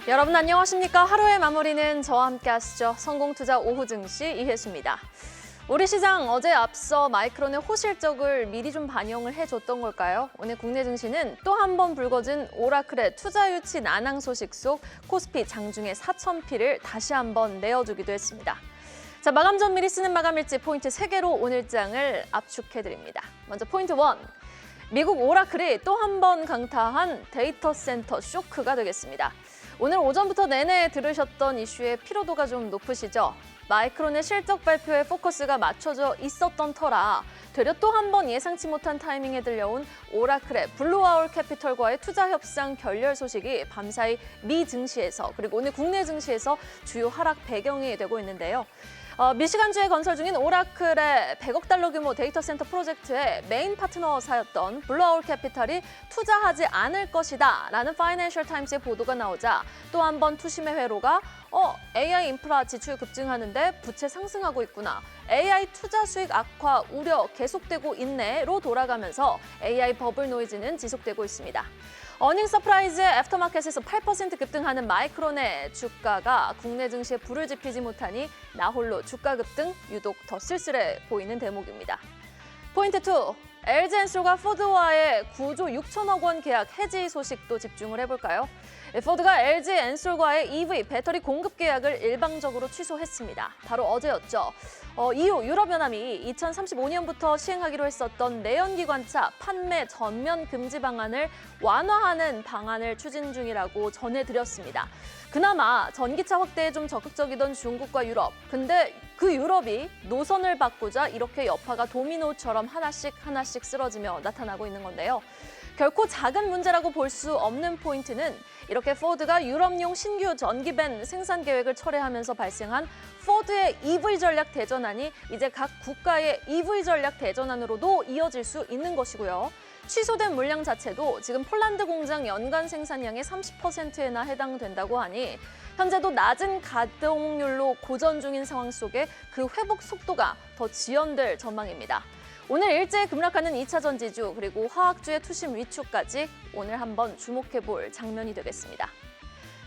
여러분 안녕하십니까? 하루의 마무리는 저와 함께 하시죠. 성공투자 오후 증시 이혜수입니다. 우리 시장 어제 앞서 마이크론의 호실적을 미리 좀 반영을 해줬던 걸까요? 오늘 국내 증시는 또 한 번 불거진 오라클의 투자 유치 난항 소식 속 코스피 장중에 4,000피를 다시 한번 내어주기도 했습니다. 자, 마감 전 미리 쓰는 마감 일지 포인트 3개로 오늘 장을 압축해드립니다. 먼저 포인트 1. 미국 오라클이 또 한 번 강타한 데이터 센터 쇼크가 되겠습니다. 오늘 오전부터 내내 들으셨던 이슈의 피로도가 좀 높으시죠? 마이크론의 실적 발표에 포커스가 맞춰져 있었던 터라 되려 또 한 번 예상치 못한 타이밍에 들려온 오라클의 블루아울 캐피털과의 투자 협상 결렬 소식이 밤사이 미 증시에서 그리고 오늘 국내 증시에서 주요 하락 배경이 되고 있는데요. 미시간주에 건설 중인 오라클의 100억 달러 규모 데이터 센터 프로젝트의 메인 파트너사였던 블루아울 캐피털이 투자하지 않을 것이다 라는 파이낸셜 타임스의 보도가 나오자 또 한 번 투심의 회로가 AI 인프라 지출 급증하는데 부채 상승하고 있구나. AI 투자 수익 악화 우려 계속되고 있네로 돌아가면서 AI 버블 노이즈는 지속되고 있습니다. 어닝 서프라이즈의 애프터마켓에서 8% 급등하는 마이크론의 주가가 국내 증시에 불을 지피지 못하니 나홀로 주가 급등 유독 더 쓸쓸해 보이는 대목입니다. 포인트 2. LG엔솔과 포드와의 9조 6천억 원 계약 해지 소식도 집중을 해볼까요? 포드가 LG엔솔과의 EV 배터리 공급 계약을 일방적으로 취소했습니다. 바로 어제였죠. 이후 유럽연합이 2035년부터 시행하기로 했었던 내연기관차 판매 전면 금지 방안을 완화하는 방안을 추진 중이라고 전해드렸습니다. 그나마 전기차 확대에 좀 적극적이던 중국과 유럽. 근데 그 유럽이 노선을 바꾸자 이렇게 여파가 도미노처럼 하나씩 쓰러지며 나타나고 있는 건데요. 결코 작은 문제라고 볼 수 없는 포인트는 이렇게 포드가 유럽용 신규 전기밴 생산 계획을 철회하면서 발생한 포드의 EV 전략 대전환이 이제 각 국가의 EV 전략 대전환으로도 이어질 수 있는 것이고요. 취소된 물량 자체도 지금 폴란드 공장 연간 생산량의 30%에나 해당된다고 하니 현재도 낮은 가동률로 고전 중인 상황 속에 그 회복 속도가 더 지연될 전망입니다. 오늘 일제히 급락하는 2차 전지주 그리고 화학주의 투심 위축까지 오늘 한번 주목해볼 장면이 되겠습니다.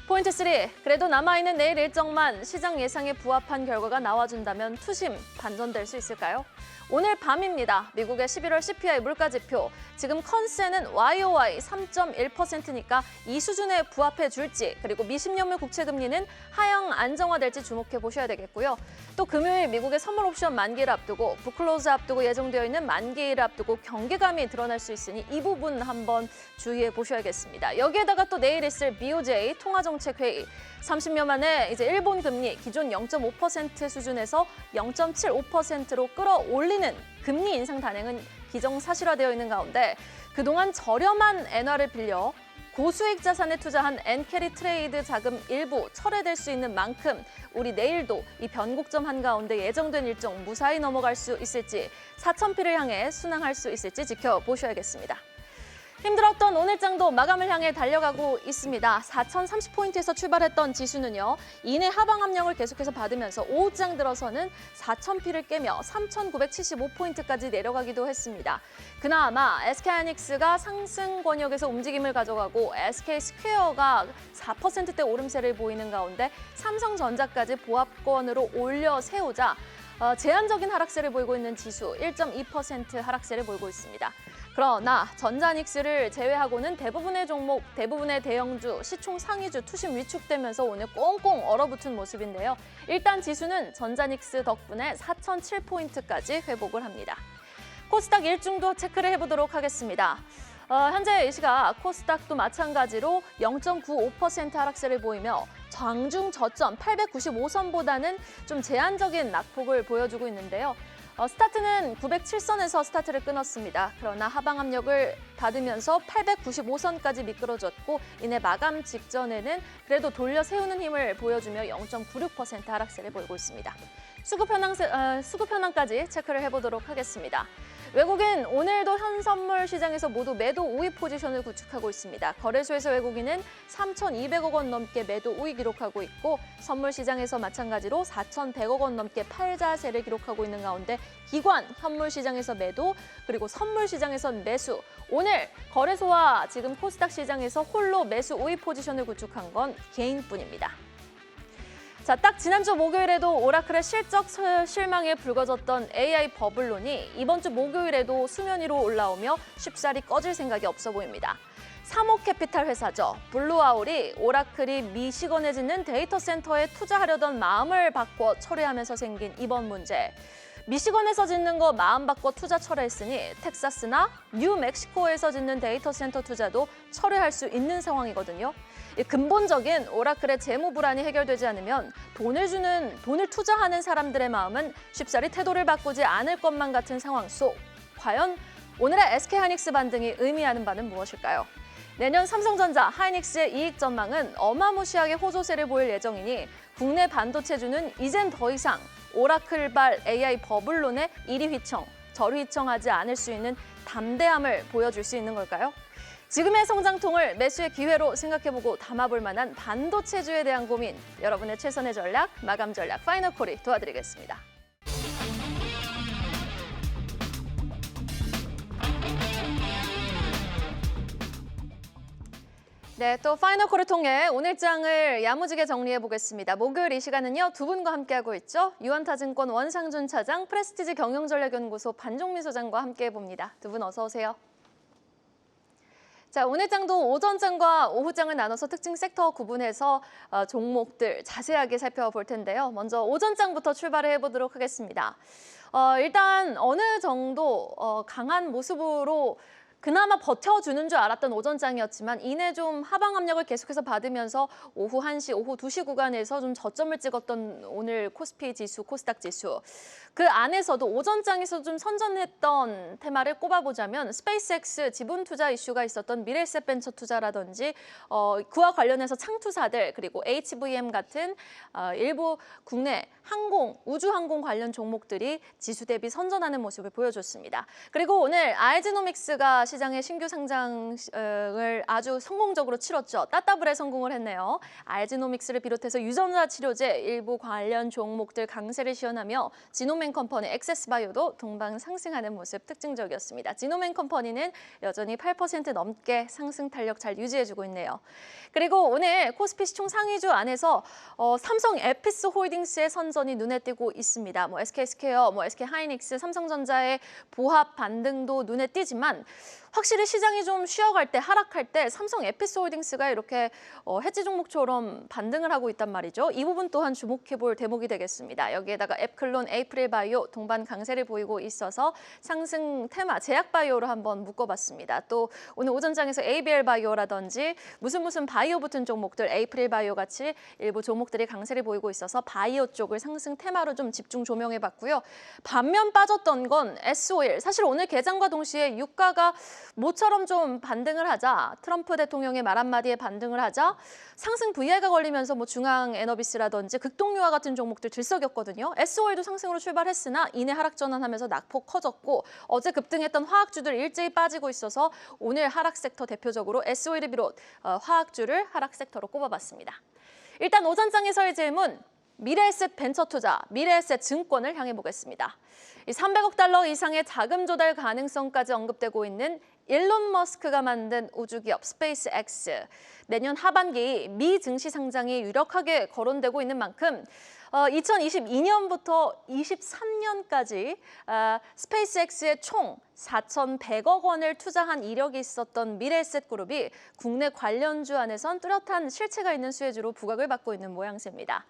포인트 3. 그래도 남아있는 내일 일정만 시장 예상에 부합한 결과가 나와준다면 투심 반전될 수 있을까요? 오늘 밤입니다. 미국의 11월 CPI 물가지표. 지금 컨센은 YOY 3.1%니까 이 수준에 부합해 줄지 그리고 미 10년물 국채금리는 하향 안정화될지 주목해 보셔야 되겠고요. 또 금요일 미국의 선물 옵션 만기를 앞두고 북클로즈 앞두고 예정되어 있는 만기일을 앞두고 경계감이 드러날 수 있으니 이 부분 한번 주의해 보셔야겠습니다. 여기에다가 또 내일 있을 BOJ 통화정책회의 30년 만에 이제 일본 금리 기존 0.5% 수준에서 0.75%로 끌어올리는 금리 인상 단행은 기정사실화되어 있는 가운데 그동안 저렴한 엔화를 빌려 고수익 자산에 투자한 엔캐리 트레이드 자금 일부 철회될 수 있는 만큼 우리 내일도 이 변곡점 한가운데 예정된 일정 무사히 넘어갈 수 있을지 4,000피를 향해 순항할 수 있을지 지켜보셔야겠습니다. 힘들었던 오늘장도 마감을 향해 달려가고 있습니다. 4,030포인트에서 출발했던 지수는요. 이내 하방 압력을 계속해서 받으면서 오후장 들어서는 4,000피를 깨며 3,975포인트까지 내려가기도 했습니다. 그나마 SK하이닉스가 상승 권역에서 움직임을 가져가고 SK스퀘어가 4%대 오름세를 보이는 가운데 삼성전자까지 보합권으로 올려 세우자 제한적인 하락세를 보이고 있는 지수 1.2% 하락세를 보이고 있습니다. 그러나 전자닉스를 제외하고는 대부분의 종목, 대부분의 대형주, 시총 상위주 투심 위축되면서 오늘 꽁꽁 얼어붙은 모습인데요. 일단 지수는 전자닉스 덕분에 4,007포인트까지 회복을 합니다. 코스닥 일중도 체크를 해보도록 하겠습니다. 현재 이 시각 코스닥도 마찬가지로 0.95% 하락세를 보이며 장중 저점 895선보다는 좀 제한적인 낙폭을 보여주고 있는데요. 스타트는 907선에서 스타트를 끊었습니다. 그러나 하방 압력을 받으면서 895선까지 미끄러졌고 이내 마감 직전에는 그래도 돌려 세우는 힘을 보여주며 0.96% 하락세를 보이고 있습니다. 수급 현황까지 체크를 해보도록 하겠습니다. 외국인 오늘도 현선물 시장에서 모두 매도 우위 포지션을 구축하고 있습니다. 거래소에서 외국인은 3,200억 원 넘게 매도 우위 기록하고 있고 선물 시장에서 마찬가지로 4,100억 원 넘게 팔자세를 기록하고 있는 가운데 기관, 현물 시장에서 매도, 그리고 선물 시장에선 매수. 오늘 거래소와 지금 코스닥 시장에서 홀로 매수 우위 포지션을 구축한 건 개인뿐입니다. 자, 딱 지난주 목요일에도 오라클의 실적 실망에 불거졌던 AI 버블론이 이번 주 목요일에도 수면 위로 올라오며 쉽사리 꺼질 생각이 없어 보입니다. 사모캐피탈 회사죠. 블루아울이 오라클이 미시건에 짓는 데이터 센터에 투자하려던 마음을 바꿔 철회하면서 생긴 이번 문제. 미시건에서 짓는 거 마음 바꿔 투자 철회했으니 텍사스나 뉴멕시코에서 짓는 데이터 센터 투자도 철회할 수 있는 상황이거든요. 근본적인 오라클의 재무 불안이 해결되지 않으면 돈을 투자하는 사람들의 마음은 쉽사리 태도를 바꾸지 않을 것만 같은 상황 속 과연 오늘의 SK하이닉스 반등이 의미하는 바는 무엇일까요? 내년 삼성전자, 하이닉스의 이익 전망은 어마무시하게 호조세를 보일 예정이니 국내 반도체주는 이젠 더 이상 오라클발 AI 버블론의 이리 휘청, 저리 휘청하지 않을 수 있는 담대함을 보여줄 수 있는 걸까요? 지금의 성장통을 매수의 기회로 생각해보고 담아볼 만한 반도체주에 대한 고민, 여러분의 최선의 전략, 마감 전략, 파이널콜이 도와드리겠습니다. 네, 또 파이널콜을 통해 오늘 장을 야무지게 정리해 보겠습니다. 목요일 이 시간은요, 두 분과 함께하고 있죠. 유한타증권 원상준 차장, 프레스티지 경영전략연구소 반종민 소장과 함께해 봅니다. 두 분 어서 오세요. 자, 오늘 장도 오전 장과 오후 장을 나눠서 특징 섹터 구분해서 종목들 자세하게 살펴볼 텐데요. 먼저 오전 장부터 출발을 해보도록 하겠습니다. 일단 어느 정도 강한 모습으로 그나마 버텨주는 줄 알았던 오전장이었지만 이내 좀 하방 압력을 계속해서 받으면서 오후 1시, 오후 2시 구간에서 좀 저점을 찍었던 오늘 코스피 지수, 코스닥 지수. 그 안에서도 오전장에서 좀 선전했던 테마를 꼽아보자면 스페이스X 지분 투자 이슈가 있었던 미래에셋 벤처 투자라든지 그와 관련해서 창투사들 그리고 HVM 같은 일부 국내 항공, 우주항공 관련 종목들이 지수 대비 선전하는 모습을 보여줬습니다. 그리고 오늘 알지노믹스가 시장의 신규 상장을 아주 성공적으로 치렀죠. 따따블에 성공을 했네요. 알지노믹스를 비롯해서 유전자 치료제 일부 관련 종목들 강세를 시현하며 지노맨 컴퍼니, 엑세스바이오도 동반 상승하는 모습 특징적이었습니다. 지노맨 컴퍼니는 여전히 8% 넘게 상승 탄력 잘 유지해주고 있네요. 그리고 오늘 코스피 시총 상위주 안에서 삼성 에피스 홀딩스의 선전이 눈에 띄고 있습니다. 뭐 SK스퀘어, 뭐 SK하이닉스, 삼성전자의 보합 반등도 눈에 띄지만 확실히 시장이 좀 쉬어갈 때, 하락할 때 삼성 에피스홀딩스가 이렇게 해지 종목처럼 반등을 하고 있단 말이죠. 이 부분 또한 주목해볼 대목이 되겠습니다. 여기에다가 앱클론, 에이프릴바이오 동반 강세를 보이고 있어서 상승 테마 제약바이오로 한번 묶어봤습니다. 또 오늘 오전장에서 ABL바이오라든지 무슨 바이오 붙은 종목들, 에이프릴바이오 같이 일부 종목들이 강세를 보이고 있어서 바이오 쪽을 상승 테마로 좀 집중 조명해봤고요. 반면 빠졌던 건 S-오일. 사실 오늘 개장과 동시에 유가가 모처럼 좀 반등을 하자, 트럼프 대통령의 말 한마디에 반등을 하자 상승 VI가 걸리면서 뭐 중앙에너비스라든지 극동유화 같은 종목들 들썩였거든요. S-오일도 상승으로 출발했으나 이내 하락 전환하면서 낙폭 커졌고 어제 급등했던 화학주들 일제히 빠지고 있어서 오늘 하락 섹터 대표적으로 S-오일을 비롯 화학주를 하락 섹터로 꼽아봤습니다. 일단 오전장에서의 질문. 미래에셋 벤처 투자, 미래에셋 증권을 향해 보겠습니다. 300억 달러 이상의 자금 조달 가능성까지 언급되고 있는 일론 머스크가 만든 우주기업 스페이스X. 내년 하반기 미 증시 상장이 유력하게 거론되고 있는 만큼 2022년부터 23년까지 스페이스X에 총 4,100억 원을 투자한 이력이 있었던 미래에셋 그룹이 국내 관련주 안에선 뚜렷한 실체가 있는 수혜주로 부각을 받고 있는 모양새입니다.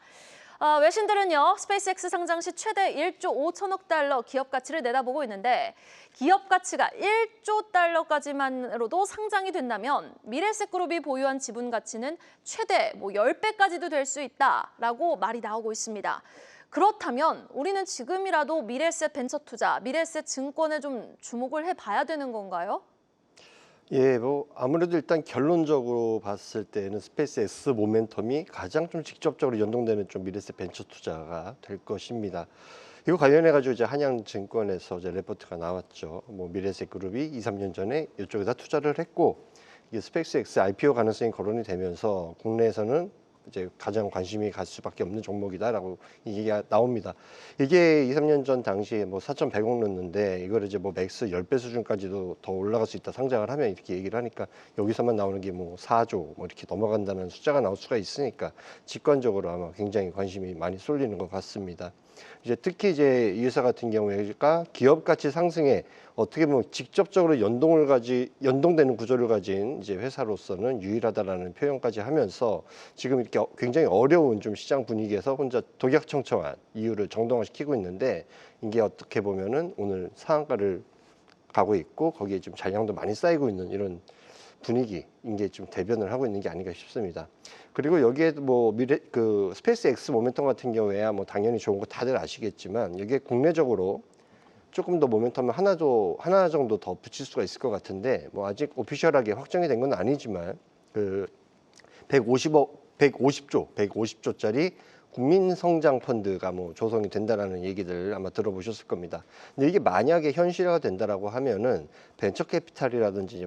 외신들은요, 스페이스X 상장 시 최대 1조 5천억 달러 기업 가치를 내다보고 있는데 기업 가치가 1조 달러까지만으로도 상장이 된다면 미래에셋 그룹이 보유한 지분 가치는 최대 10배까지도 될 수 있다라고 말이 나오고 있습니다. 그렇다면 우리는 지금이라도 미래에셋 벤처 투자, 미래에셋 증권에 좀 주목을 해봐야 되는 건가요? 예, 아무래도 일단 결론적으로 봤을 때는 스페이스X 모멘텀이 가장 좀 직접적으로 연동되는 좀 미래에셋 벤처 투자가 될 것입니다. 이거 관련해 가지고 이제 한양증권에서 이제 레포트가 나왔죠. 뭐 미래에셋그룹이 2, 3년 전에 이쪽에다 투자를 했고 이게 스페이스X IPO 가능성이 거론이 되면서 국내에서는 이제 가장 관심이 갈 수밖에 없는 종목이다라고 얘기가 나옵니다. 이게 2, 3년 전 당시에 뭐 4,100억 넣었는데 이걸 이제 뭐 맥스 10배 수준까지도 더 올라갈 수 있다 상장을 하면 이렇게 얘기를 하니까 여기서만 나오는 게 뭐 4조 뭐 이렇게 넘어간다는 숫자가 나올 수가 있으니까 직관적으로 아마 굉장히 관심이 많이 쏠리는 것 같습니다. 이제 특히 이제 이 회사 같은 경우에가 기업 가치 상승에 어떻게 보면 직접적으로 연동되는 구조를 가진 이제 회사로서는 유일하다라는 표현까지 하면서 지금 이렇게 굉장히 어려운 좀 시장 분위기에서 혼자 독약청청한 이유를 정당화시키고 있는데 이게 어떻게 보면은 오늘 상한가를 가고 있고 거기에 좀 잔량도 많이 쌓이고 있는 이런 분위기 이게 좀 대변을 하고 있는 게 아닌가 싶습니다. 그리고 여기에 뭐 스페이스X 모멘텀 같은 경우에야 뭐 당연히 좋은 거 다들 아시겠지만 여기에 국내적으로 조금 더 모멘텀을 하나 정도 더 붙일 수가 있을 것 같은데 뭐 아직 오피셜하게 확정이 된 건 아니지만 그 150조짜리 국민성장 펀드가 뭐 조성이 된다라는 얘기들 아마 들어보셨을 겁니다. 근데 이게 만약에 현실화가 된다라고 하면은 벤처 캐피탈이라든지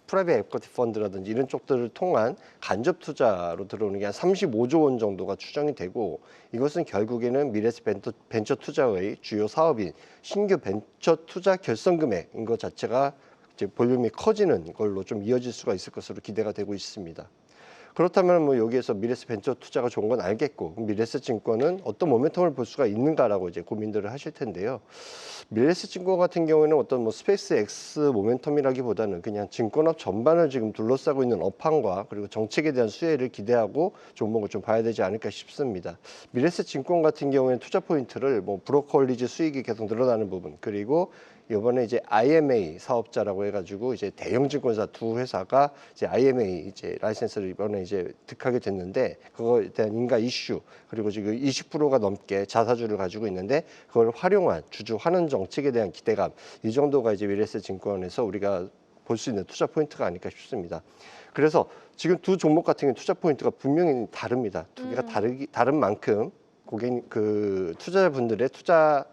프라이빗 에쿼티 펀드라든지 이런 쪽들을 통한 간접 투자로 들어오는 게 한 35조 원 정도가 추정이 되고 이것은 결국에는 미래에셋 벤처 투자의 주요 사업인 신규 벤처 투자 결선 금액인 것 자체가 이제 볼륨이 커지는 걸로 좀 이어질 수가 있을 것으로 기대가 되고 있습니다. 그렇다면 뭐 여기에서 미래에셋 벤처 투자가 좋은 건 알겠고 미래에셋 증권은 어떤 모멘텀을 볼 수가 있는가라고 이제 고민들을 하실 텐데요. 미래에셋 증권 같은 경우에는 어떤 뭐 스페이스X 모멘텀이라기보다는 그냥 증권업 전반을 지금 둘러싸고 있는 업황과 그리고 정책에 대한 수혜를 기대하고 종목을 좀 봐야 되지 않을까 싶습니다. 미래에셋 증권 같은 경우에는 투자 포인트를 뭐 브로커 홀리지 수익이 계속 늘어나는 부분 그리고 이번에 이제 IMA 사업자라고 해가지고 이제 대형 증권사 두 회사가 이제 IMA 이제 라이센스를 이번에 이제 득하게 됐는데 그거에 대한 인가 이슈 그리고 지금 20%가 넘게 자사주를 가지고 있는데 그걸 활용한 주주 환원 정책에 대한 기대감 이 정도가 이제 미래에셋 증권에서 우리가 볼 수 있는 투자 포인트가 아닐까 싶습니다. 그래서 지금 두 종목 같은 경우 투자 포인트가 분명히 다릅니다. 두 개가 다른 만큼 고객 투자자분들의 투자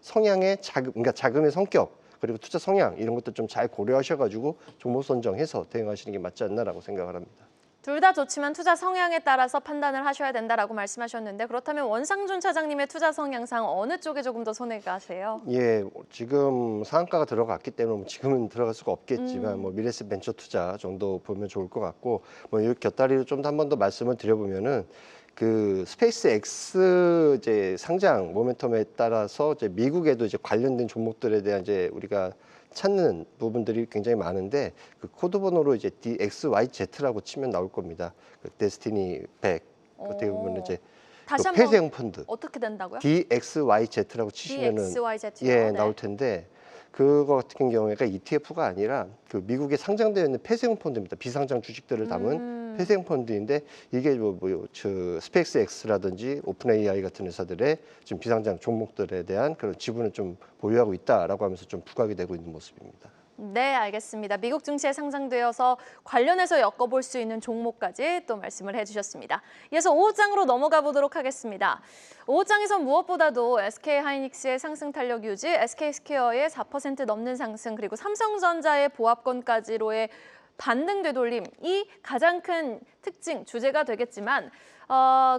성향의 그러니까 자금의 성격 그리고 투자 성향 이런 것도 좀 잘 고려하셔가지고 종목 선정해서 대응하시는 게 맞지 않나라고 생각을 합니다. 둘 다 좋지만 투자 성향에 따라서 판단을 하셔야 된다라고 말씀하셨는데 그렇다면 원상준 차장님의 투자 성향상 어느 쪽에 조금 더 손해가 세요? 예, 지금 상한가가 들어갔기 때문에 지금은 들어갈 수가 없겠지만 뭐 미래에셋 벤처 투자 정도 보면 좋을 것 같고 뭐 이 곁다리로 좀 더 한 번 더 말씀을 드려보면은 그 스페이스X 이제 상장 모멘텀에 따라서 이제 미국에도 이제 관련된 종목들에 대한 이제 우리가 찾는 부분들이 굉장히 많은데 그 코드 번호로 이제 DXYZ라고 치면 나올 겁니다. 그 데스티니 100 어떻게 보면 이제 다시 그 한번 폐쇄형 펀드 어떻게 된다고요? DXYZ라고 치시면은 DXYZ요? 예 네. 나올 텐데 그거 같은 경우에가 ETF가 아니라 그 미국에 상장되어 있는 폐쇄형 펀드입니다. 비상장 주식들을 담은 폐쇄형 펀드인데 이게 스페이스X라든지 오픈 AI 같은 회사들의 지금 비상장 종목들에 대한 그런 지분을 좀 보유하고 있다라고 하면서 좀 부각이 되고 있는 모습입니다. 네, 알겠습니다. 미국 증시에 상장되어서 관련해서 엮어볼 수 있는 종목까지 또 말씀을 해주셨습니다. 이어서 5호장으로 넘어가 보도록 하겠습니다. 5호장에선 무엇보다도 SK하이닉스의 상승 탄력 유지, SK스퀘어의 4% 넘는 상승, 그리고 삼성전자의 보합권까지로의 반등 되돌림, 이 가장 큰 특징, 주제가 되겠지만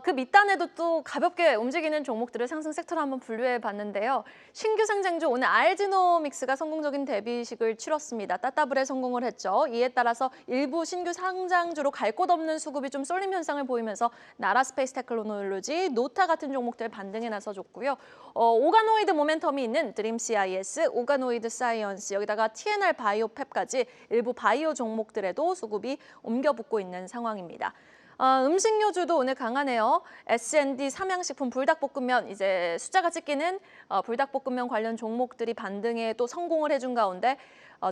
그 밑단에도 또 가볍게 움직이는 종목들을 상승 섹터로 한번 분류해 봤는데요. 신규 상장주 오늘 알지노믹스가 성공적인 데뷔식을 치렀습니다. 따따블에 성공을 했죠. 이에 따라서 일부 신규 상장주로 갈 곳 없는 수급이 좀 쏠림 현상을 보이면서 나라 스페이스 테크놀로지, 노타 같은 종목들 반등에 나서줬고요. 오가노이드 모멘텀이 있는 드림 CIS, 오가노이드 사이언스, 여기다가 TNR 바이오펩까지 일부 바이오 종목들에도 수급이 옮겨붙고 있는 상황입니다. 음식료주도 오늘 강하네요. S&D 삼양식품 불닭볶음면 이제 숫자가 찍히는 불닭볶음면 관련 종목들이 반등에 또 성공을 해준 가운데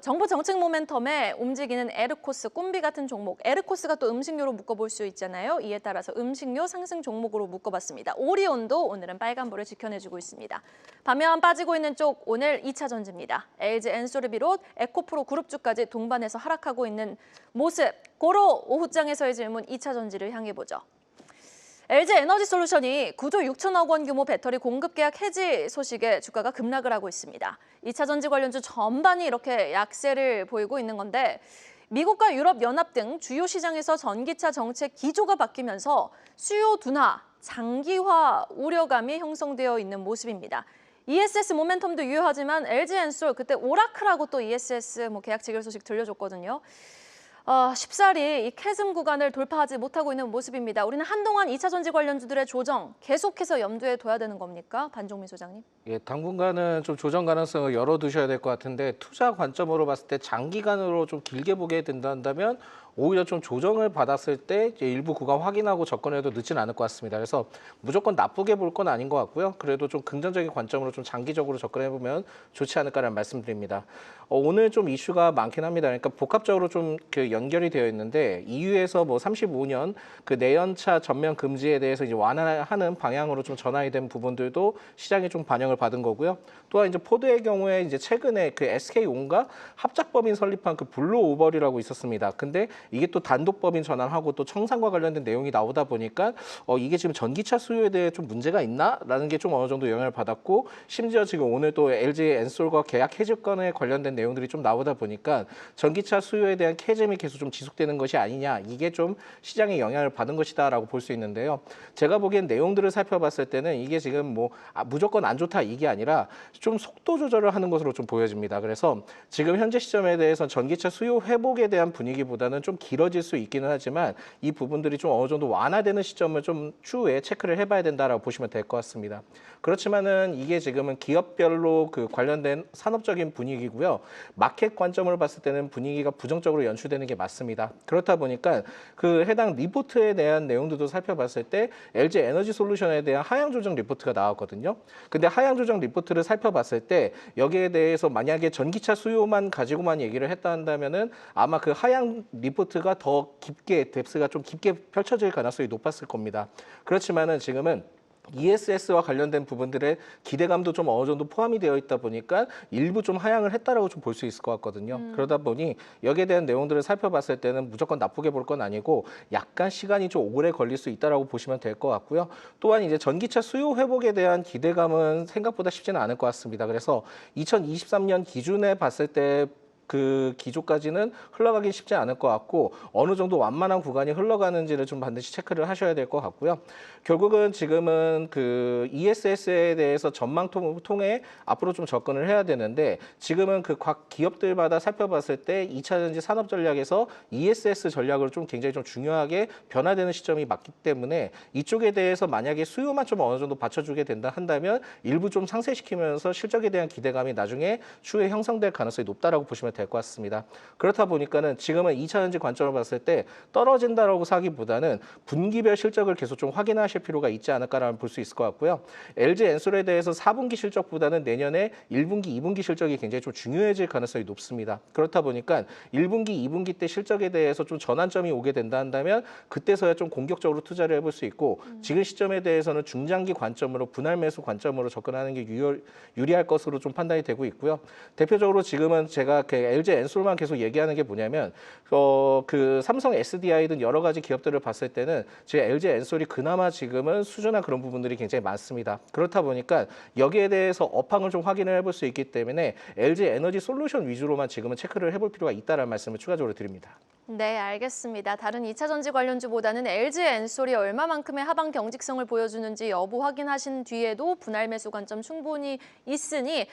정부 정책 모멘텀에 움직이는 에르코스, 꼼비 같은 종목, 에르코스가 또 음식료로 묶어볼 수 있잖아요. 이에 따라서 음식료 상승 종목으로 묶어봤습니다. 오리온도 오늘은 빨간불을 지켜내주고 있습니다. 반면 빠지고 있는 쪽 오늘 2차 전지입니다. LG 엔솔을 비롯 에코프로 그룹주까지 동반해서 하락하고 있는 모습. 고로 오후장에서의 질문 2차 전지를 향해 보죠. LG 에너지솔루션이 9조 6천억 원 규모 배터리 공급 계약 해지 소식에 주가가 급락을 하고 있습니다. 2차 전지 관련주 전반이 이렇게 약세를 보이고 있는 건데 미국과 유럽 연합 등 주요 시장에서 전기차 정책 기조가 바뀌면서 수요 둔화, 장기화 우려감이 형성되어 있는 모습입니다. ESS 모멘텀도 유효하지만 LG 엔솔 그때 오라클하고 또 ESS 계약 체결 소식 들려줬거든요. 쉽사리 이 캐즘 구간을 돌파하지 못하고 있는 모습입니다. 우리는 한동안 2차 전지 관련주들의 조정 계속해서 염두에 둬야 되는 겁니까? 반종민 소장님. 예, 당분간은 좀 조정 가능성을 열어두셔야 될 것 같은데 투자 관점으로 봤을 때 장기간으로 좀 길게 보게 된다면 오히려 좀 조정을 받았을 때 이제 일부 구간 확인하고 접근해도 늦지는 않을 것 같습니다. 그래서 무조건 나쁘게 볼 건 아닌 것 같고요. 그래도 좀 긍정적인 관점으로 좀 장기적으로 접근해보면 좋지 않을까라는 말씀드립니다. 오늘 좀 이슈가 많긴 합니다. 그러니까 복합적으로 좀 그 연결이 되어 있는데 EU에서 뭐 35년 그 내연차 전면 금지에 대해서 이제 완화하는 방향으로 좀 전환이 된 부분들도 시장에 좀 반영을 받은 거고요. 또한 이제 포드의 경우에 이제 최근에 그 SK온과 합작법인 설립한 그 블루 오벌이라고 있었습니다. 근데 이게 또 단독법인 전환하고 또 청산과 관련된 내용이 나오다 보니까 이게 지금 전기차 수요에 대해 좀 문제가 있나라는 게 좀 어느 정도 영향을 받았고 심지어 지금 오늘 또 LG 엔솔과 계약 해지권에 관련된 내용들이 좀 나오다 보니까 전기차 수요에 대한 캐즘이 계속 좀 지속되는 것이 아니냐 이게 좀 시장에 영향을 받은 것이다라고 볼 수 있는데요. 제가 보기엔 내용들을 살펴봤을 때는 이게 지금 뭐 무조건 안 좋다 이게 아니라 좀 속도 조절을 하는 것으로 좀 보여집니다. 그래서 지금 현재 시점에 대해서 전기차 수요 회복에 대한 분위기보다는 좀 길어질 수 있기는 하지만 이 부분들이 좀 어느 정도 완화되는 시점을 좀 추후에 체크를 해봐야 된다라고 보시면 될 것 같습니다. 그렇지만은 이게 지금은 기업별로 그 관련된 산업적인 분위기고요. 마켓 관점으로 봤을 때는 분위기가 부정적으로 연출되는 게 맞습니다. 그렇다 보니까 그 해당 리포트에 대한 내용들도 살펴봤을 때 LG 에너지 솔루션에 대한 하향 조정 리포트가 나왔거든요. 근데 하향 조정 리포트를 살펴봤을 때 여기에 대해서 만약에 전기차 수요만 가지고만 얘기를 했다 한다면은 아마 그 하향 리포트가 더 깊게 뎁스가 좀 깊게 펼쳐질 가능성이 높았을 겁니다. 그렇지만은 지금은 ESS와 관련된 부분들의 기대감도 좀 어느 정도 포함이 되어 있다 보니까 일부 좀 하향을 했다라고 좀 볼 수 있을 것 같거든요. 그러다 보니 여기에 대한 내용들을 살펴봤을 때는 무조건 나쁘게 볼 건 아니고 약간 시간이 좀 오래 걸릴 수 있다라고 보시면 될 것 같고요. 또한 이제 전기차 수요 회복에 대한 기대감은 생각보다 쉽지는 않을 것 같습니다. 그래서 2023년 기준에 봤을 때 그 기조까지는 흘러가기 쉽지 않을 것 같고 어느 정도 완만한 구간이 흘러가는지를 좀 반드시 체크를 하셔야 될 것 같고요. 결국은 지금은 그 ESS에 대해서 전망통에 앞으로 좀 접근을 해야 되는데 지금은 그 각 기업들마다 살펴봤을 때 2차 전지 산업 전략에서 ESS 전략으로 좀 굉장히 좀 중요하게 변화되는 시점이 맞기 때문에 이쪽에 대해서 만약에 수요만 좀 어느 정도 받쳐주게 된다 한다면 일부 좀 상쇄시키면서 실적에 대한 기대감이 나중에 추후에 형성될 가능성이 높다라고 보시면 될 것 같습니다. 그렇다 보니까는 지금은 2차 전지 관점으로 봤을 때 떨어진다라고 사기보다는 분기별 실적을 계속 좀 확인하실 필요가 있지 않을까라는 볼 수 있을 것 같고요. LG 엔솔에 대해서 4분기 실적보다는 내년에 1분기, 2분기 실적이 굉장히 좀 중요해질 가능성이 높습니다. 그렇다 보니까 1분기, 2분기 때 실적에 대해서 좀 전환점이 오게 된다 한다면 그때서야 좀 공격적으로 투자를 해볼 수 있고 지금 시점에 대해서는 중장기 관점으로 분할 매수 관점으로 접근하는 게 유리할 것으로 좀 판단이 되고 있고요. 대표적으로 지금은 제가 그 LG 엔솔만 계속 얘기하는 게 뭐냐면 그 삼성 SDI 등 여러 가지 기업들을 봤을 때는 지금 LG 엔솔이 그나마 지금은 수준한 그런 부분들이 굉장히 많습니다. 그렇다 보니까 여기에 대해서 업황을 좀 확인을 해볼 수 있기 때문에 LG 에너지 솔루션 위주로만 지금은 체크를 해볼 필요가 있다는 말씀을 추가적으로 드립니다. 네, 알겠습니다. 다른 2차 전지 관련주보다는 LG 엔솔이 얼마만큼의 하방 경직성을 보여주는지 여부 확인하신 뒤에도 분할 매수 관점 충분히 있으니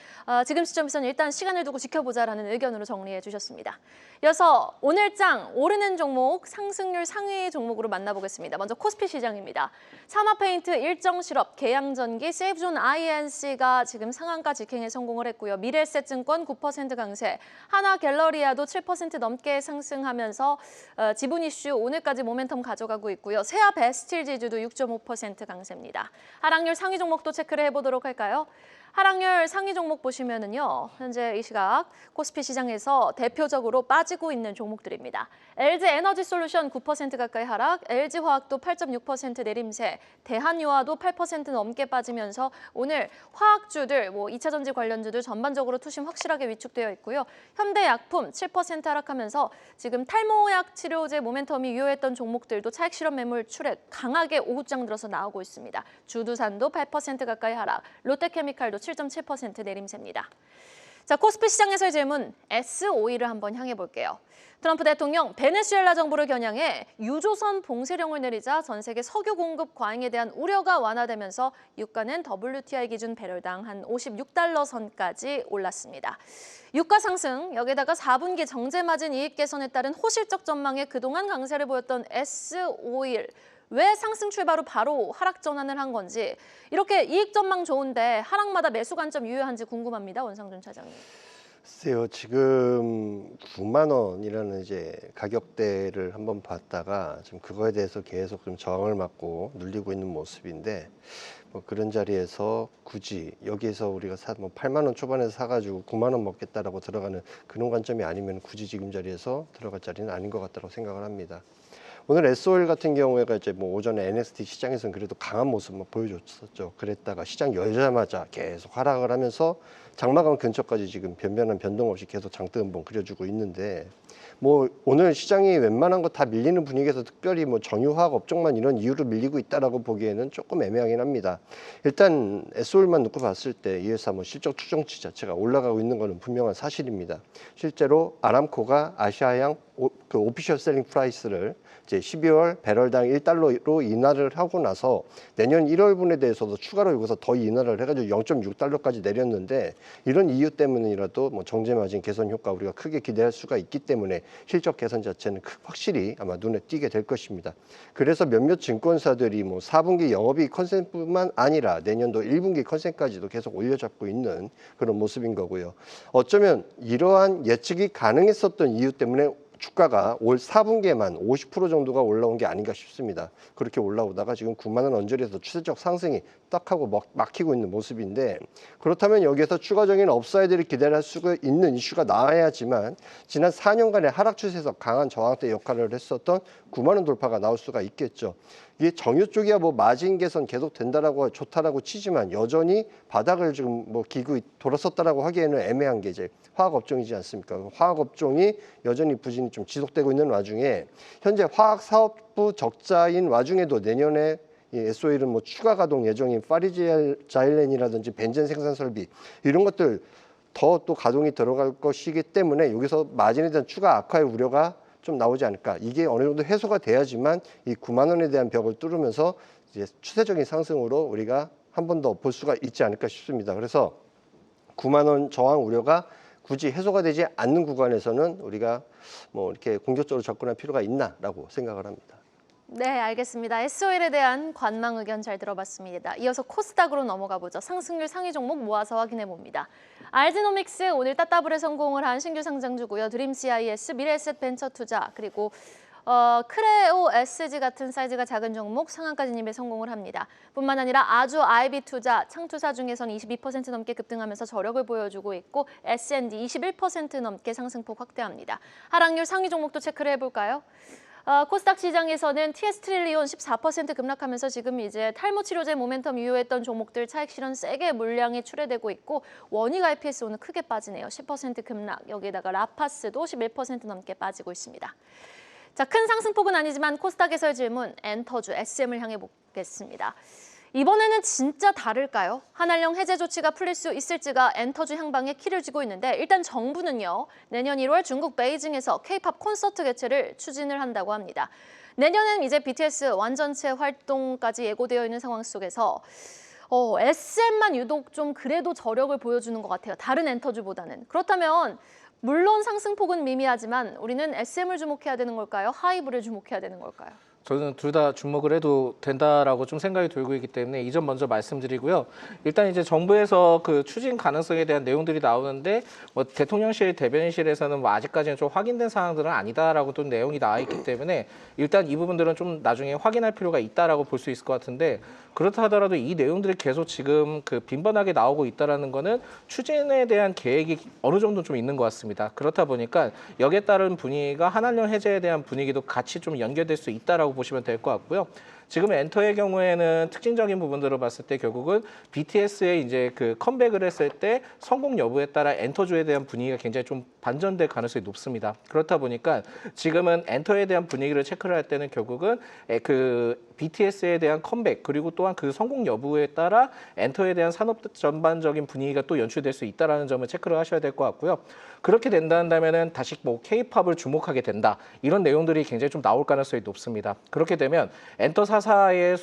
지금 시점에서는 일단 시간을 두고 지켜보자라는 의견으로 정리해 주셨습니다. 이어서 오늘장 오르는 종목, 상승률 상위 종목으로 만나보겠습니다. 먼저 코스피 시장입니다. 사마페인트, 일정실업, 계양전기, 세이브존 INC가 지금 상한가 직행에 성공을 했고요. 미래에셋증권 9% 강세, 하나갤러리아도 7% 넘게 상승하면서 지분 이슈 오늘까지 모멘텀 가져가고 있고요. 세아베스틸 지주도 6.5% 강세입니다. 하락률 상위 종목도 체크를 해보도록 할까요? 하락률 상위 종목 보시면은요. 현재 이 시각 코스피 시장 시장에서 대표적으로 빠지고 있는 종목들입니다. LG 에너지 솔루션 9% 가까이 하락, LG 화학도 8.6% 내림세, 대한유화도 8% 넘게 빠지면서 오늘 화학주들, 2차 전지 관련주들 전반적으로 투심 확실하게 위축되어 있고요. 현대약품 7% 하락하면서 지금 탈모약 치료제 모멘텀이 유효했던 종목들도 차익 실현 매물 출액 강하게 오후장 들어서 나오고 있습니다. 주두산도 8% 가까이 하락, 롯데케미칼도 7.7% 내림세입니다. 자, 코스피 시장에서의 질문, S-오일을 한번 향해 볼게요. 트럼프 대통령 베네수엘라 정부를 겨냥해 유조선 봉쇄령을 내리자 전 세계 석유 공급 과잉에 대한 우려가 완화되면서 유가는 WTI 기준 배럴당 한 56달러 선까지 올랐습니다. 유가 상승, 여기다가 4분기 정제 마진 이익 개선에 따른 호실적 전망에 그동안 강세를 보였던 S-오일. 왜 상승 출발 후 바로 하락 전환을 한 건지, 이렇게 이익 전망 좋은데 하락마다 매수 관점 유효한지 궁금합니다. 원상준 차장님. 글쎄요, 지금 9만 원이라는 이제 가격대를 한번 봤다가 지금 그거에 대해서 계속 좀 저항을 맞고 눌리고 있는 모습인데, 뭐 그런 자리에서 굳이 여기에서 우리가 8만 원 초반에서 사가지고 9만 원 먹겠다라고 들어가는 그런 관점이 아니면 굳이 지금 자리에서 들어갈 자리는 아닌 것 같다고 생각을 합니다. 오늘 S-오일 같은 경우에가 이제 뭐 오전에 NXT 시장에서는 그래도 강한 모습만 보여줬었죠. 그랬다가 시장 열자마자 계속 하락을 하면서 장마감 근처까지 지금 변변한 변동 없이 계속 장대 음봉 그려주고 있는데, 뭐 오늘 시장이 웬만한 거 다 밀리는 분위기에서 특별히 뭐 정유화학 업종만 이런 이유로 밀리고 있다라고 보기에는 조금 애매하긴 합니다. 일단 S-오일만 놓고 봤을 때 이 회사 뭐 실적 추정치 자체가 올라가고 있는 것은 분명한 사실입니다. 실제로 아람코가 아시아양 그 오피셜 셀링 프라이스를 이제 12월 배럴당 1달러로 인하를 하고 나서 내년 1월분에 대해서도 추가로 여기서 더 인하를 해가지고 0.6달러까지 내렸는데, 이런 이유 때문이라도 뭐 정제 마진 개선 효과 우리가 크게 기대할 수가 있기 때문에 실적 개선 자체는 확실히 아마 눈에 띄게 될 것입니다. 그래서 몇몇 증권사들이 뭐 4분기 영업이익 컨센뿐만 아니라 내년도 1분기 컨센까지도 계속 올려잡고 있는 그런 모습인 거고요. 어쩌면 이러한 예측이 가능했었던 이유 때문에 주가가 올 4분기에만 50% 정도가 올라온 게 아닌가 싶습니다. 그렇게 올라오다가 지금 9만 원 언저리에서 추세적 상승이 딱 하고 막히고 있는 모습인데, 그렇다면 여기에서 추가적인 업사이드를 기대할 수가 있는 이슈가 나와야지만 지난 4년간의 하락 추세에서 강한 저항대 역할을 했었던 9만 원 돌파가 나올 수가 있겠죠. 이게 정유 쪽이야 뭐 마진 개선 계속 된다라고 좋다라고 치지만 여전히 바닥을 지금 뭐 기구 돌았었다라고 하기에는 애매한 게 이제 화학 업종이지 않습니까? 화학 업종이 여전히 부진이 좀 지속되고 있는 와중에 현재 화학 사업부 적자인 와중에도 내년에 이 S-오일은 뭐 추가 가동 예정인 파리자일렌이라든지 벤젠 생산 설비 이런 것들 더 또 가동이 들어갈 것이기 때문에 여기서 마진에 대한 추가 악화의 우려가 좀 나오지 않을까. 이게 어느 정도 해소가 돼야지만 이 9만 원에 대한 벽을 뚫으면서 이제 추세적인 상승으로 우리가 한 번 더 볼 수가 있지 않을까 싶습니다. 그래서 9만 원 저항 우려가 굳이 해소가 되지 않는 구간에서는 우리가 뭐 이렇게 공격적으로 접근할 필요가 있나라고 생각을 합니다. 네, 알겠습니다. S-오일에 대한 관망 의견 잘 들어봤습니다. 이어서 코스닥으로 넘어가 보죠. 상승률 상위 종목 모아서 확인해 봅니다. 알지노믹스 오늘 따따블에 성공을 한 신규 상장주고요. 드림CIS, 미래에셋벤처투자, 그리고 크레오 SG 같은 사이즈가 작은 종목 상한가 진입에 성공을 합니다. 뿐만 아니라 아주 IB투자, 창투사 중에서는 22% 넘게 급등하면서 저력을 보여주고 있고 S&D 21% 넘게 상승폭 확대합니다. 하락률 상위 종목도 체크를 해볼까요? 코스닥 시장에서는 TS트릴리온 14% 급락하면서 지금 이제 탈모 치료제 모멘텀 유효했던 종목들 차익 실현 세게 물량이 출회되고 있고, 원익 IPS 오늘 크게 빠지네요. 10% 급락, 여기에다가 라파스도 11% 넘게 빠지고 있습니다. 자, 큰 상승폭은 아니지만 코스닥에서의 질문, 엔터주 SM을 향해 보겠습니다. 이번에는 진짜 다를까요? 한한령 해제 조치가 풀릴 수 있을지가 엔터주 향방에 키를 쥐고 있는데, 일단 정부는요, 내년 1월 중국 베이징에서 K-팝 콘서트 개최를 추진을 한다고 합니다. 내년엔 이제 BTS 완전체 활동까지 예고되어 있는 상황 속에서 SM만 유독 좀 그래도 저력을 보여주는 것 같아요. 다른 엔터주보다는. 그렇다면 물론 상승폭은 미미하지만 우리는 SM을 주목해야 되는 걸까요? 하이브를 주목해야 되는 걸까요? 저는 둘 다 주목을 해도 된다라고 좀 생각이 들고 있기 때문에 이 점 먼저 말씀드리고요. 일단 이제 정부에서 그 추진 가능성에 대한 내용들이 나오는데 뭐 대통령실 대변인실에서는 뭐 아직까지는 좀 확인된 사항들은 아니다라고 또 내용이 나와 있기 때문에 일단 이 부분들은 좀 나중에 확인할 필요가 있다라고 볼 수 있을 것 같은데 그렇다 하더라도 이 내용들이 계속 지금 그 빈번하게 나오고 있다라는 거는 추진에 대한 계획이 어느 정도 좀 있는 것 같습니다. 그렇다 보니까 여기에 따른 분위기가 한한령 해제에 대한 분위기도 같이 좀 연결될 수 있다라고 보시면 될 것 같고요. 지금 엔터의 경우에는 특징적인 부분들을 봤을 때 결국은 BTS의 이제 그 컴백을 했을 때 성공 여부에 따라 엔터주에 대한 분위기가 굉장히 좀 반전될 가능성이 높습니다. 그렇다 보니까 지금은 엔터에 대한 분위기를 체크를 할 때는 결국은 그 BTS에 대한 컴백 그리고 또한 그 성공 여부에 따라 엔터에 대한 산업 전반적인 분위기가 또 연출될 수 있다라는 점을 체크를 하셔야 될 것 같고요. 그렇게 된다면은 다시 뭐 K-팝을 주목하게 된다 이런 내용들이 굉장히 좀 나올 가능성이 높습니다. 그렇게 되면 엔터 사사의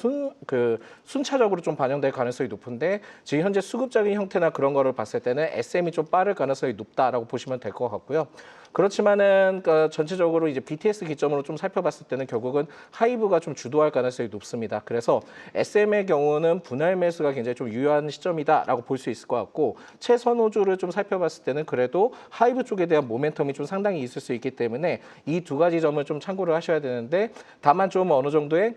순차적으로 좀 반영될 가능성이 높은데 지금 현재 수급적인 형태나 그런 거를 봤을 때는 SM이 좀 빠를 가능성이 높다라고 보시면 될 것 같고요. 그렇지만은 전체적으로 이제 BTS 기점으로 좀 살펴봤을 때는 결국은 하이브가 좀 주도할 가능성이 높습니다. 그래서 SM의 경우는 분할 매수가 굉장히 좀 유효한 시점이다라고 볼 수 있을 것 같고 최선호주를 좀 살펴봤을 때는 그래도 하이브 쪽에 대한 모멘텀이 좀 상당히 있을 수 있기 때문에 이 두 가지 점을 좀 참고를 하셔야 되는데 다만 좀 어느 정도의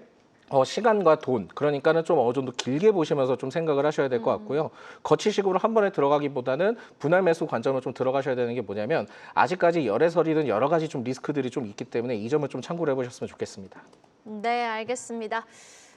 시간과 돈, 그러니까는 좀 어느 정도 길게 보시면서 좀 생각을 하셔야 될 것 같고요. 거치식으로 한 번에 들어가기보다는 분할 매수 관점으로 좀 들어가셔야 되는 게 뭐냐면 아직까지 열애설이든 여러 가지 좀 리스크들이 좀 있기 때문에 이 점을 좀 참고를 해보셨으면 좋겠습니다. 네, 알겠습니다.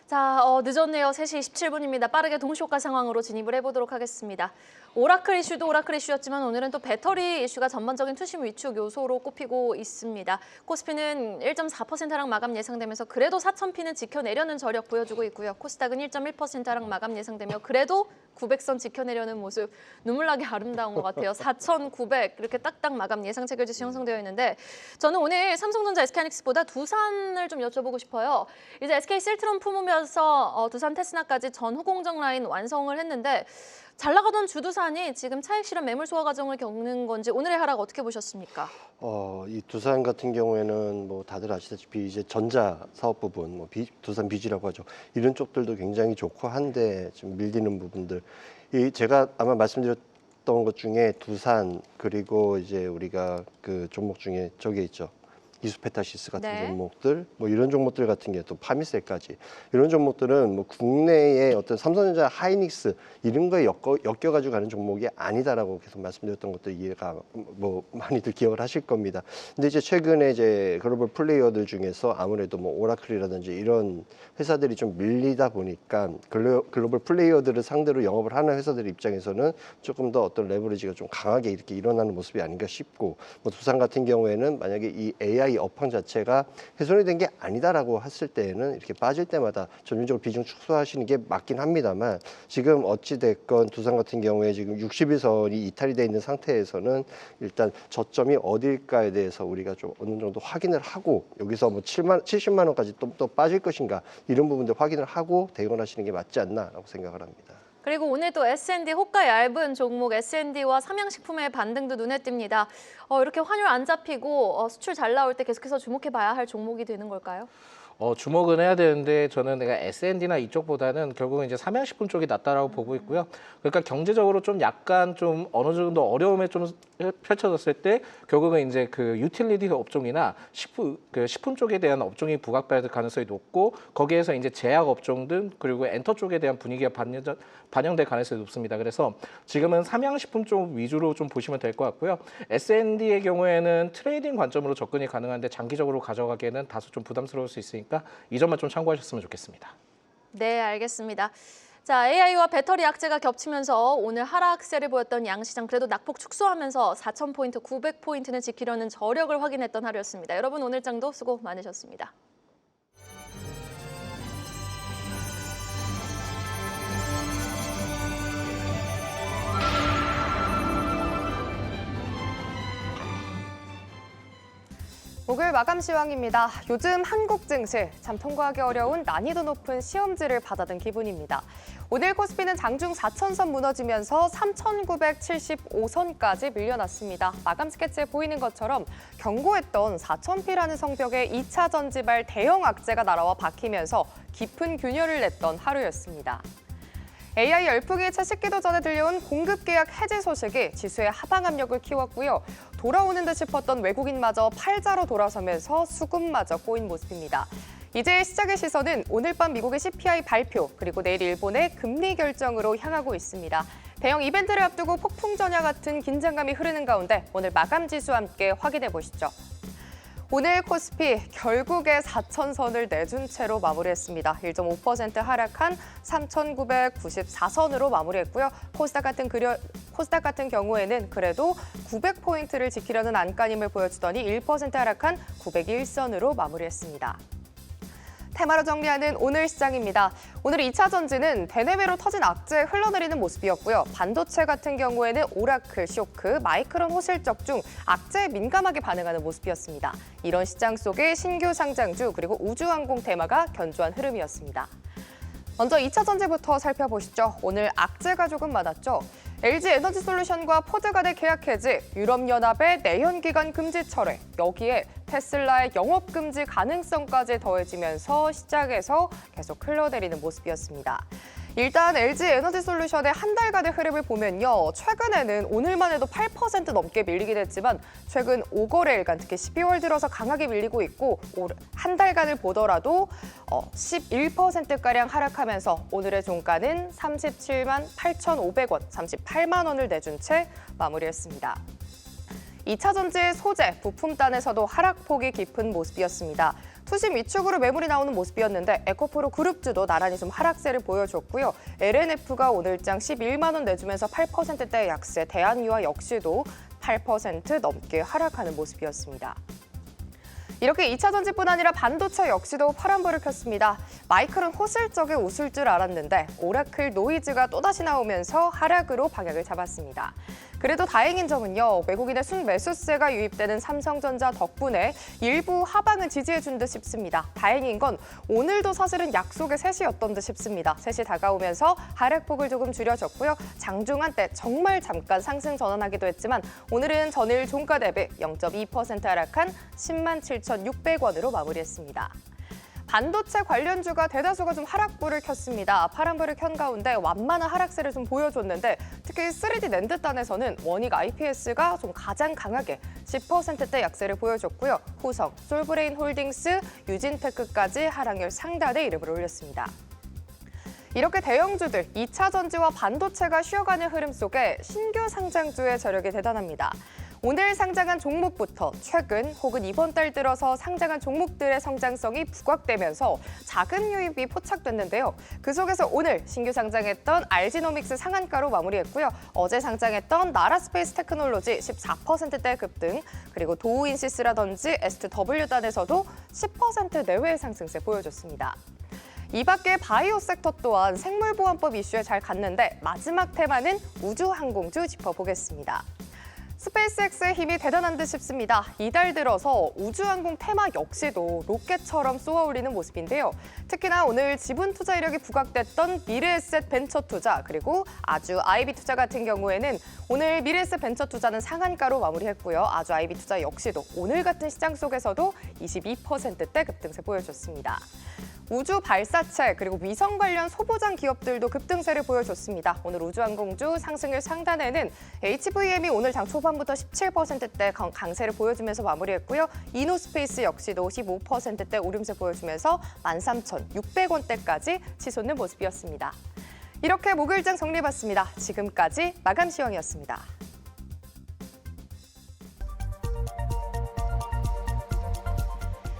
자, 늦었네요. 3시 27분입니다. 빠르게 동시효과 상황으로 진입을 해보도록 하겠습니다. 오라클 이슈도 오라클 이슈였지만 오늘은 또 배터리 이슈가 전반적인 투심 위축 요소로 꼽히고 있습니다. 코스피는 1.4% 하락 마감 예상되면서 그래도 4,000피는 지켜내려는 저력 보여주고 있고요. 코스닥은 1.1% 하락 마감 예상되며 그래도 900선 지켜내려는 모습 눈물나게 아름다운 것 같아요. 4,900 이렇게 딱딱 마감 예상 체결지수 형성되어 있는데 저는 오늘 삼성전자 SK하이닉스보다 두산을 좀 여쭤보고 싶어요. 이제 SK 실트론 품으면서 두산 테스나까지 전후 공정 라인 완성을 했는데 잘 나가던 주두산이 지금 차익 실현 매물 소화 과정을 겪는 건지 오늘의 하락 어떻게 보셨습니까? 이 두산 같은 경우에는 뭐 다들 아시다시피 이제 전자 사업 부분, 뭐 두산 비지라고 하죠. 이런 쪽들도 굉장히 좋고 한데 좀 밀리는 부분들. 제가 아마 말씀드렸던 것 중에 두산 그리고 이제 우리가 그 종목 중에 저게 있죠. 이수페타시스 같은 네. 종목들, 뭐 이런 종목들 같은 게 또 파미셀까지 이런 종목들은 뭐 국내의 어떤 삼성전자, 하이닉스 이런 거에 엮여가지고 가는 종목이 아니다라고 계속 말씀드렸던 것들 이해가 뭐 많이들 기억을 하실 겁니다. 근데 이제 최근에 이제 글로벌 플레이어들 중에서 아무래도 뭐 오라클이라든지 이런 회사들이 좀 밀리다 보니까 글로벌 플레이어들을 상대로 영업을 하는 회사들 입장에서는 조금 더 어떤 레버리지가 좀 강하게 이렇게 일어나는 모습이 아닌가 싶고, 뭐 두산 같은 경우에는 만약에 이 AI 업황 자체가 훼손이 된 게 아니다라고 했을 때에는 이렇게 빠질 때마다 전륜적으로 비중 축소하시는 게 맞긴 합니다만, 지금 어찌 됐건 두산 같은 경우에 지금 60일선이 이탈이 돼 있는 상태에서는 일단 저점이 어딜까에 대해서 우리가 좀 어느 정도 확인을 하고 여기서 뭐 70만 원까지 또 빠질 것인가 이런 부분들 확인을 하고 대응하시는 게 맞지 않나라고 생각을 합니다. 그리고 오늘 또 S&D 호가 얇은 종목 S&D와 삼양식품의 반등도 눈에 띕니다. 이렇게 환율 안 잡히고 수출 잘 나올 때 계속해서 주목해봐야 할 종목이 되는 걸까요? 주목은 해야 되는데 저는 내가 S&D나 이쪽보다는 결국은 이제 삼양식품 쪽이 낫다라고 보고 있고요. 그러니까 경제적으로 좀 약간 좀 어느 정도 어려움에 좀 펼쳐졌을 때 결국은 이제 그 유틸리티 업종이나 식품 쪽에 대한 업종이 부각될 가능성이 높고 거기에서 이제 제약 업종 등 그리고 엔터 쪽에 대한 분위기가 반영될 가능성이 높습니다. 그래서 지금은 삼양식품 쪽 위주로 좀 보시면 될 것 같고요. S&D의 경우에는 트레이딩 관점으로 접근이 가능한데 장기적으로 가져가기에는 다소 좀 부담스러울 수 있으니까 이 점만 좀 참고하셨으면 좋겠습니다. 네, 알겠습니다. 자, AI와 배터리 악재가 겹치면서 오늘 하락세를 보였던 양시장 그래도 낙폭 축소하면서 4,000포인트, 900포인트는 지키려는 저력을 확인했던 하루였습니다. 여러분 오늘 장도 수고 많으셨습니다. 목요일 마감 시황입니다. 요즘 한국 증시 참 통과하기 어려운 난이도 높은 시험지를 받아든 기분입니다. 오늘 코스피는 장중 4천선 무너지면서 3,975선까지 밀려났습니다. 마감 스케치에 보이는 것처럼 경고했던 4,000피라는 성벽에 2차 전지발 대형 악재가 날아와 박히면서 깊은 균열을 냈던 하루였습니다. AI 열풍이 채 식기도 전에 들려온 공급 계약 해지 소식이 지수의 하방 압력을 키웠고요. 돌아오는 듯 싶었던 외국인마저 팔자로 돌아서면서 수급마저 꼬인 모습입니다. 이제 시장의 시선은 오늘 밤 미국의 CPI 발표 그리고 내일 일본의 금리 결정으로 향하고 있습니다. 대형 이벤트를 앞두고 폭풍 전야 같은 긴장감이 흐르는 가운데 오늘 마감 지수와 함께 확인해 보시죠. 오늘 코스피 결국에 4천선을 내준 채로 마무리했습니다. 1.5% 하락한 3,994선으로 마무리했고요. 코스닥 같은 경우에는 그래도 900포인트를 지키려는 안간힘을 보여주더니 1% 하락한 901선으로 마무리했습니다. 테마로 정리하는 오늘 시장입니다. 오늘 2차 전지는 대내외로 터진 악재에 흘러내리는 모습이었고요. 반도체 같은 경우에는 오라클, 쇼크, 마이크론 호실적 중 악재에 민감하게 반응하는 모습이었습니다. 이런 시장 속에 신규 상장주 그리고 우주항공 테마가 견조한 흐름이었습니다. 먼저 2차 전지부터 살펴보시죠. 오늘 악재가 조금 많았죠. LG 에너지솔루션과 포드 간의 계약 해지, 유럽연합의 내연기관 금지 철회, 여기에 테슬라의 영업금지 가능성까지 더해지면서 시장에서 계속 흘러내리는 모습이었습니다. 일단 LG 에너지솔루션의 한 달간의 흐름을 보면요. 최근에는 오늘만 해도 8% 넘게 밀리긴 했지만 최근 5거래일간 특히 12월 들어서 강하게 밀리고 있고 한 달간을 보더라도 11%가량 하락하면서 오늘의 종가는 37만 8,500원, 38만 원을 내준 채 마무리했습니다. 2차 전지의 소재, 부품단에서도 하락폭이 깊은 모습이었습니다. 투심 위축으로 매물이 나오는 모습이었는데 에코프로 그룹주도 나란히 좀 하락세를 보여줬고요. LNF가 오늘장 11만 원 내주면서 8%대의 약세, 대한유화 역시도 8% 넘게 하락하는 모습이었습니다. 이렇게 2차 전지뿐 아니라 반도체 역시도 파란불을 켰습니다. 마이크론 호실적에 웃을 줄 알았는데 오라클 노이즈가 또다시 나오면서 하락으로 방향을 잡았습니다. 그래도 다행인 점은요. 외국인의 순매수세가 유입되는 삼성전자 덕분에 일부 하방은 지지해준 듯 싶습니다. 다행인 건 오늘도 사실은 약속의 셋이었던 듯 싶습니다. 셋이 다가오면서 하락폭을 조금 줄여줬고요. 장중 한때 정말 잠깐 상승 전환하기도 했지만 오늘은 전일 종가 대비 0.2% 하락한 10만 7,600원으로 마무리했습니다. 반도체 관련주가 대다수가 좀 하락불을 켰습니다. 파란불을 켠 가운데 완만한 하락세를 좀 보여줬는데 특히 3D 낸드단에서는 원익 IPS가 좀 가장 강하게 10%대 약세를 보여줬고요. 후성, 솔브레인 홀딩스, 유진테크까지 하락률 상단에 이름을 올렸습니다. 이렇게 대형주들 2차 전지와 반도체가 쉬어가는 흐름 속에 신규 상장주의 저력이 대단합니다. 오늘 상장한 종목부터 최근 혹은 이번 달 들어서 상장한 종목들의 성장성이 부각되면서 자금 유입이 포착됐는데요. 그 속에서 오늘 신규 상장했던 RG노믹스 상한가로 마무리했고요. 어제 상장했던 나라스페이스 테크놀로지 14%대 급등, 그리고 도우인시스라든지 S2W단에서도 10% 내외의 상승세 보여줬습니다. 이 밖에 바이오 섹터 또한 생물보안법 이슈에 잘 갔는데 마지막 테마는 우주항공주 짚어보겠습니다. 스페이스X의 힘이 대단한 듯 싶습니다. 이달 들어서 우주항공 테마 역시도 로켓처럼 쏘아올리는 모습인데요. 특히나 오늘 지분 투자 이력이 부각됐던 미래에셋 벤처투자 그리고 아주 아이비투자 같은 경우에는 오늘 미래에셋 벤처투자는 상한가로 마무리했고요. 아주 아이비투자 역시도 오늘 같은 시장 속에서도 22%대 급등세 보여줬습니다. 우주 발사체 그리고 위성 관련 소보장 기업들도 급등세를 보여줬습니다. 오늘 우주항공주 상승률 상단에는 HVM이 오늘 장 초반부터 17%대 강세를 보여주면서 마무리했고요. 이노스페이스 역시도 15%대 오름세 보여주면서 13,600원대까지 치솟는 모습이었습니다. 이렇게 목요일장 정리해봤습니다. 지금까지 마감 시황이었습니다.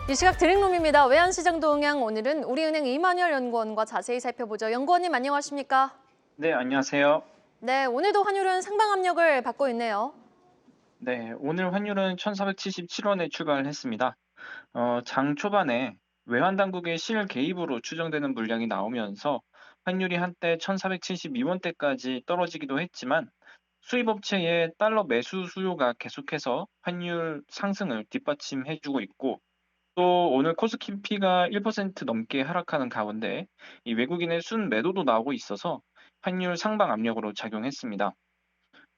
이 시각 드링룸입니다. 외환시장 동향 오늘은 우리은행 이만열 연구원과 자세히 살펴보죠. 연구원님 안녕하십니까? 네, 안녕하세요. 네, 오늘도 환율은 상방 압력을 받고 있네요. 네, 오늘 환율은 1,477원에 출발을 했습니다. 장 초반에 외환 당국의 실 개입으로 추정되는 물량이 나오면서 환율이 한때 1,472원대까지 떨어지기도 했지만 수입업체의 달러 매수 수요가 계속해서 환율 상승을 뒷받침해주고 있고 또 오늘 코스피가 1% 넘게 하락하는 가운데 이 외국인의 순 매도도 나오고 있어서 환율 상방 압력으로 작용했습니다.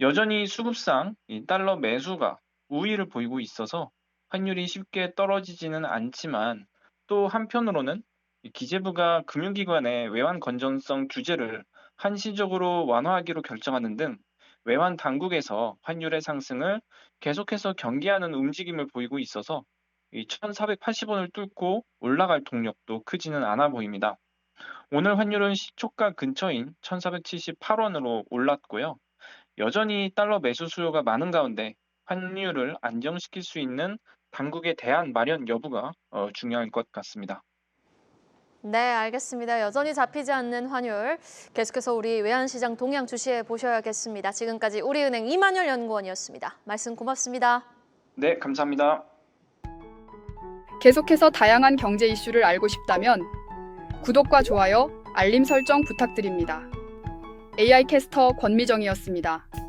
여전히 수급상 이 달러 매수가 우위를 보이고 있어서 환율이 쉽게 떨어지지는 않지만 또 한편으로는 이 기재부가 금융기관의 외환 건전성 규제를 한시적으로 완화하기로 결정하는 등 외환 당국에서 환율의 상승을 계속해서 경계하는 움직임을 보이고 있어서 이 1,480원을 뚫고 올라갈 동력도 크지는 않아 보입니다. 오늘 환율은 시초가 근처인 1,478원으로 올랐고요. 여전히 달러 매수 수요가 많은 가운데 환율을 안정시킬 수 있는 당국의 대안 마련 여부가 중요할 것 같습니다. 네, 알겠습니다. 여전히 잡히지 않는 환율. 계속해서 우리 외환시장 동향 주시해 보셔야겠습니다. 지금까지 우리은행 이만열 연구원이었습니다. 말씀 고맙습니다. 네, 감사합니다. 계속해서 다양한 경제 이슈를 알고 싶다면 구독과 좋아요, 알림 설정 부탁드립니다. AI 캐스터 권미정이었습니다.